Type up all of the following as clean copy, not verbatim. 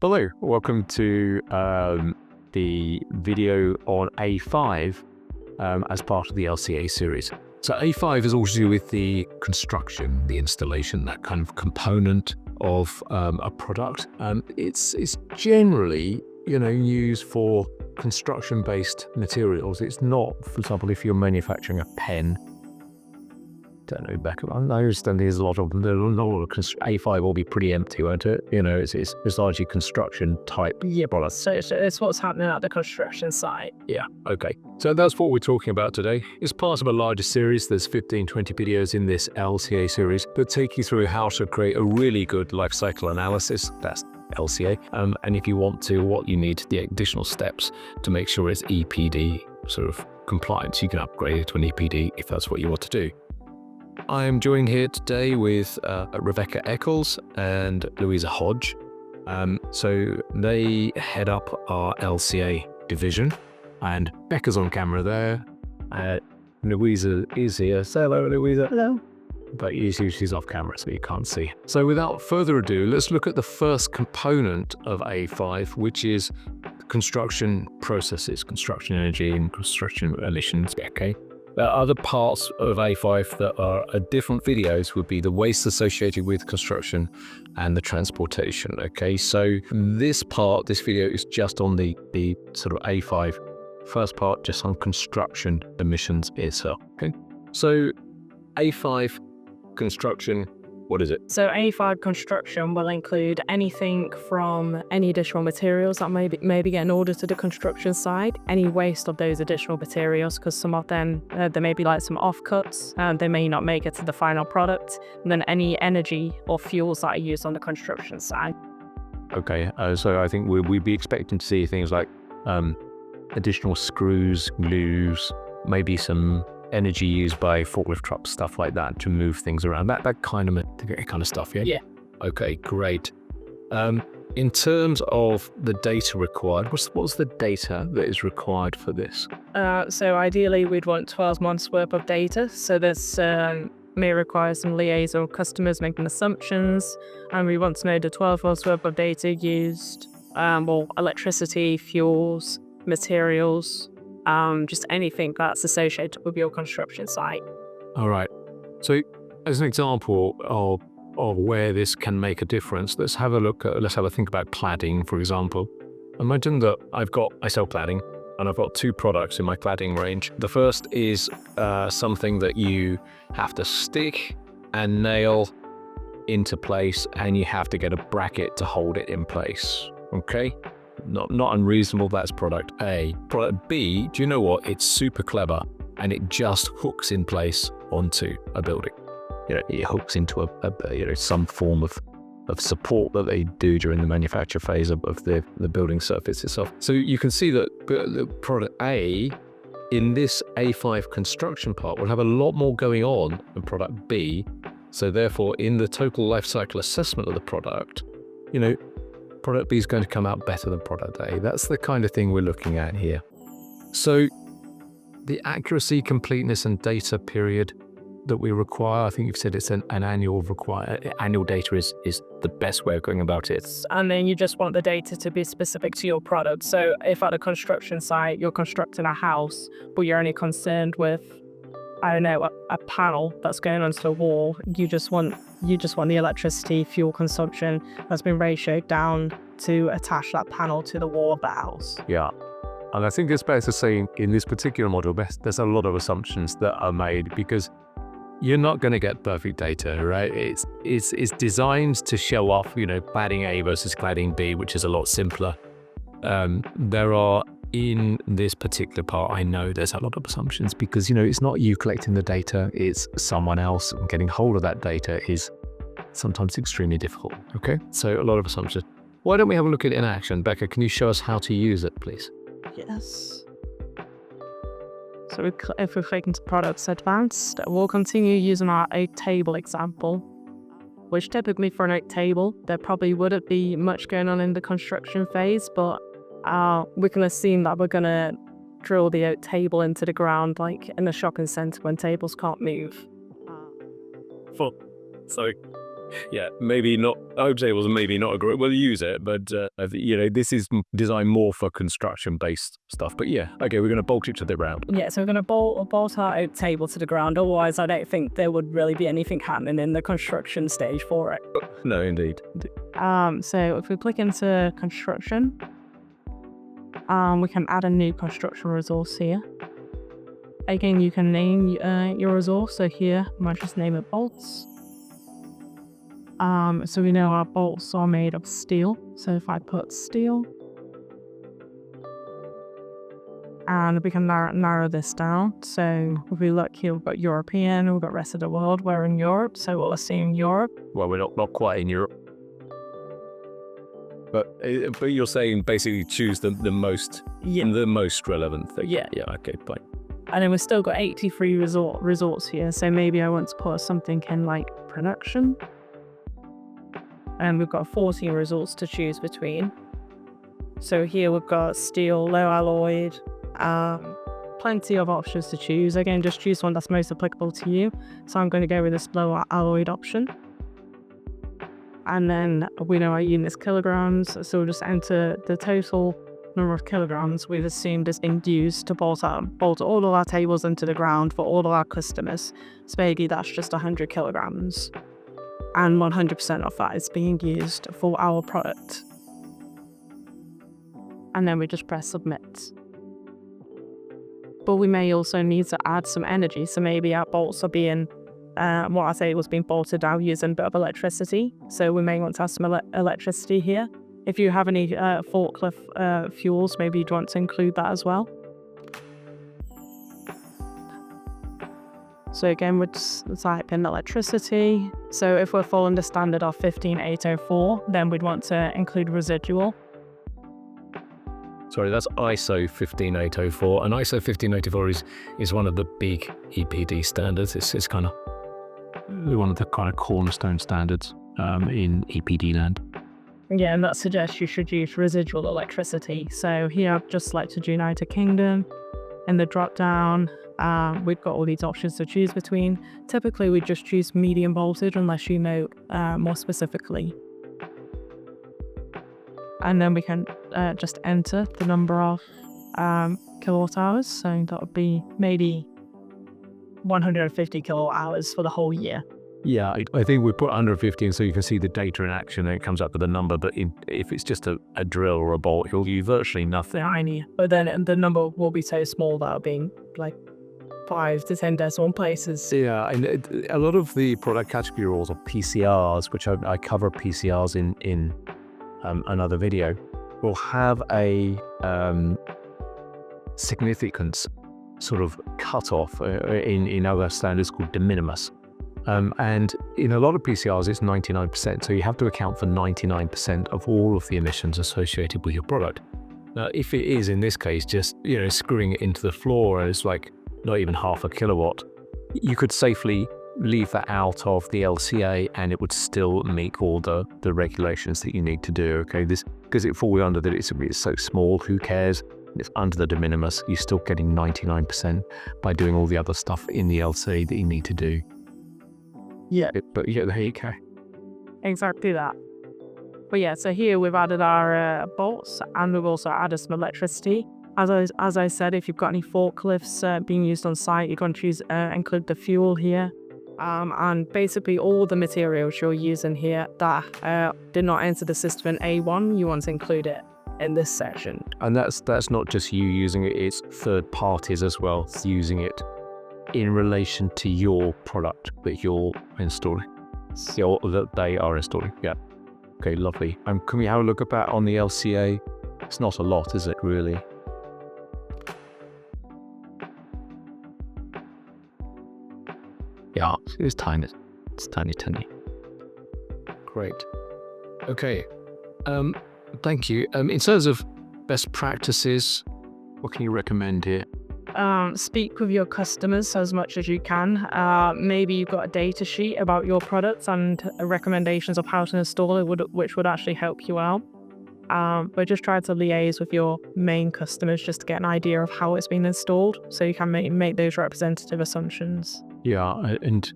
Hello, welcome to the video on A5 as part of the LCA series. So A5 is all to do with the construction, the installation, that kind of component of a product. It's generally, used for construction-based materials. It's not, for example, if you're manufacturing a pen. Don't know, Becca. I understand there's a lot of A5 will be pretty empty, won't it? It's largely construction type. Yeah, products. so it's what's happening at the construction site. Yeah, okay. So that's what we're talking about today. It's part of a larger series. There's 15, 20 videos in this LCA series that take you through how to create a really good life cycle analysis. That's LCA. And if you want to, what you need, the additional steps to make sure it's EPD sort of compliant. You can upgrade it to an EPD if that's what you want to do. I am joined here today with Rebecca Eccles and Louisa Hodge. So they head up our LCA division, and Becca's on camera there. Louisa is here. Say hello, Louisa. Hello. But she's off camera, so you can't see. So without further ado, let's look at the first component of A5, which is construction processes, construction energy and construction emissions. Okay. There are other parts of A5 that are different videos would be the waste associated with construction and the transportation. Okay, so this video is just on the sort of A5 first part, just on construction emissions itself. Okay, so A5 construction, what is it? So A5 construction will include anything from any additional materials that may be getting ordered to the construction site, any waste of those additional materials, because some of them, there may be like some offcuts, and they may not make it to the final product, and then any energy or fuels that are used on the construction site. Okay, so I think we'd be expecting to see things like additional screws, glues, maybe some energy used by forklift trucks, stuff like that, to move things around. That kind of stuff, yeah? Yeah. Okay, great. In terms of the data required, what's the data that is required for this? So ideally, we'd want 12 months worth of data. So this may require some liaison with customers making assumptions, and we want to know the 12 months worth of data used, or electricity, fuels, materials, just anything that's associated with your construction site. All right. So as an example of where this can make a difference, let's have a think about cladding, for example. Imagine that I sell cladding, and I've got two products in my cladding range. The first is something that you have to stick and nail into place, and you have to get a bracket to hold it in place. Okay? Not unreasonable. That's product A. Product B, do you know what? It's super clever, and it just hooks in place onto a building. It hooks into some form of support that they do during the manufacture phase of the building surface itself. So you can see that the product A in this A5 construction part will have a lot more going on than product B. So therefore, in the total life cycle assessment of the product, product B is going to come out better than product A. That's the kind of thing we're looking at here. So the accuracy, completeness, and data period that we require, I think you've said it's an annual data is the best way of going about it. And then you just want the data to be specific to your product. So if at a construction site, you're constructing a house, but you're only concerned with, I don't know, a panel that's going onto the wall, you just want the electricity, fuel consumption that's been ratioed down to attach that panel to the wall of the house. Yeah. And I think it's better to say in this particular model, there's a lot of assumptions that are made because you're not going to get perfect data, right? It's designed to show off, cladding A versus cladding B, which is a lot simpler. There are, in this particular part, I know there's a lot of assumptions because, it's not you collecting the data, it's someone else, and getting hold of that data is sometimes extremely difficult, okay? So a lot of assumptions. Why don't we have a look at it in action? Becca, can you show us how to use it, please? Yes. So if we click into Products Advanced, we'll continue using our 8-table example, which typically for an 8-table, there probably wouldn't be much going on in the construction phase, but we can assume that we're going to drill the 8-table into the ground, like in a shopping centre when tables can't move. So Yeah, maybe not. I would say it was maybe not a great. We'll use it, but this is designed more for construction-based stuff. But yeah, okay, we're going to bolt it to the ground. Yeah, so we're going to bolt our oak table to the ground. Otherwise, I don't think there would really be anything happening in the construction stage for it. No, indeed. So if we click into construction, we can add a new construction resource here. Again, you can name your resource. So here, I might just name it bolts. So we know our bolts are made of steel. So if I put steel, and we can narrow this down. So if we look here, we've got European, we've got rest of the world. We're in Europe, so we'll assume Europe. Well, we're not quite in Europe. But you're saying basically choose the most the most relevant thing. Yeah. Yeah. Okay. Fine. And then we've still got 83 resorts here. So maybe I want to put something in like production. And we've got 14 resorts to choose between. So here we've got steel, low alloyed, plenty of options to choose. Again, just choose one that's most applicable to you. So I'm going to go with this low alloyed option. And then we know our units kilograms, so we'll just enter the total number of kilograms we've assumed is being used to bolt all of our tables into the ground for all of our customers. So maybe that's just 100 kilograms. And 100% of that is being used for our product. And then we just press submit. But we may also need to add some energy. So maybe our bolts are being being bolted out using a bit of electricity. So we may want to have some electricity here. If you have any forklift fuels, maybe you'd want to include that as well. So again, we'd type in electricity. So if we're following the standard of 15804, then we'd want to include residual. Sorry, that's ISO 15804, and ISO 15804 is one of the big EPD standards. It's kind of one of the kind of cornerstone standards in EPD land. Yeah, and that suggests you should use residual electricity. So here I've just selected United Kingdom. In the drop down, we've got all these options to choose between. Typically, we just choose medium voltage unless you know more specifically. And then we can just enter the number of kilowatt hours. So that would be maybe 150 kilowatt hours for the whole year. Yeah, I think we put 150 in so you can see the data in action and it comes up with a number. But if it's just a drill or a bolt, you'll use virtually nothing. Tiny. But then the number will be so small that it'll be like 5 to 10 decimal places. Yeah, and a lot of the product category rules are PCRs, which I cover PCRs in another video, will have a significance sort of cutoff in other standards called de minimis. And in a lot of PCRs, it's 99%. So you have to account for 99% of all of the emissions associated with your product. Now, if it is, in this case, just screwing it into the floor and it's like not even half a kilowatt, you could safely leave that out of the LCA and it would still meet all the regulations that you need to do. Okay, because it falls under that it's so small, who cares? It's under the de minimis, you're still getting 99% by doing all the other stuff in the LCA that you need to do. Yeah. But yeah, there you go. Exactly that. But yeah, so here we've added our bolts and we've also added some electricity. As I said, if you've got any forklifts being used on site, you're going to include the fuel here. And basically all the materials you're using here that did not enter the system in A1, you want to include it in this section. And that's not just you using it, it's third parties as well using it in relation to your product that you're installing, or that they are installing. Yeah. Okay, lovely. Can we have a look at that on the LCA? It's not a lot, is it really? Yeah, it's tiny. It's tiny. Great. Okay. Thank you. In terms of best practices, what can you recommend here? Speak with your customers as much as you can. Maybe you've got a data sheet about your products and recommendations of how to install it, which would actually help you out. But just try to liaise with your main customers just to get an idea of how it's been installed so you can make those representative assumptions. Yeah, and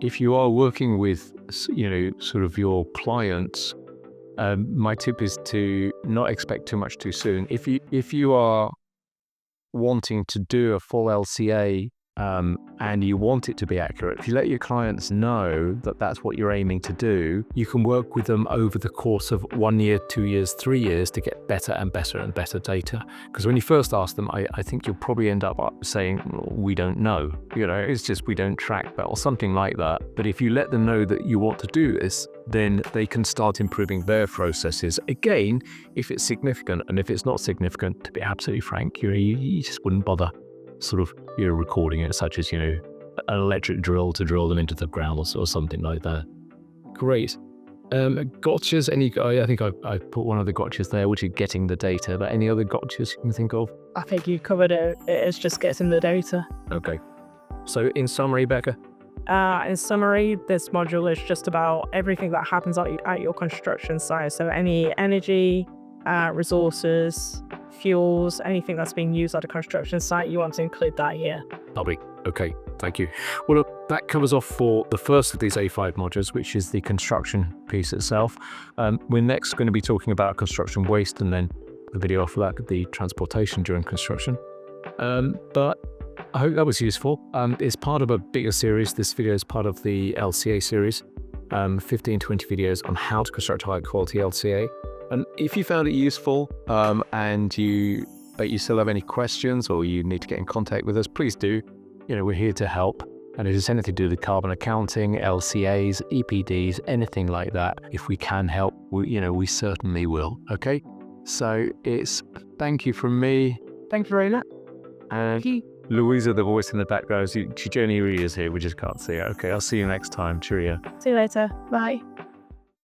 if you are working with, sort of your clients, my tip is to not expect too much too soon. If you are wanting to do a full LCA and you want it to be accurate, if you let your clients know that that's what you're aiming to do, you can work with them over the course of 1 year, 2 years, 3 years to get better and better and better data. Because when you first ask them, I think you'll probably end up saying, we don't know. It's just we don't track that or something like that. But if you let them know that you want to do this, then they can start improving their processes. Again, if it's significant, and if it's not significant, to be absolutely frank, you just wouldn't bother sort of recording it, such as an electric drill to drill them into the ground or something like that. Great. Gotchas. I think I put one of the gotchas there, which is getting the data. But any other gotchas you can think of? I think you covered it. It's just getting the data. Okay. So in summary, Becca. In summary, this module is just about everything that happens at your construction site. So any energy, resources, fuels, anything that's being used at a construction site, you want to include that here. Lovely. Okay, thank you. Well, look, that covers off for the first of these A5 modules, which is the construction piece itself. We're next going to be talking about construction waste, and then the video after that, the transportation during construction. But I hope that was useful. It's part of a bigger series. This video is part of the LCA series, 15, 20 videos on how to construct high quality LCA. And if you found it useful but you still have any questions or you need to get in contact with us, please do. We're here to help. And if it's anything to do with carbon accounting, LCAs, EPDs, anything like that, if we can help, we certainly will. Okay? So it's thank you from me. Thank you very much. And Louisa, the voice in the background, she genuinely is here. We just can't see her. Okay, I'll see you next time. Cheerio. See you later. Bye.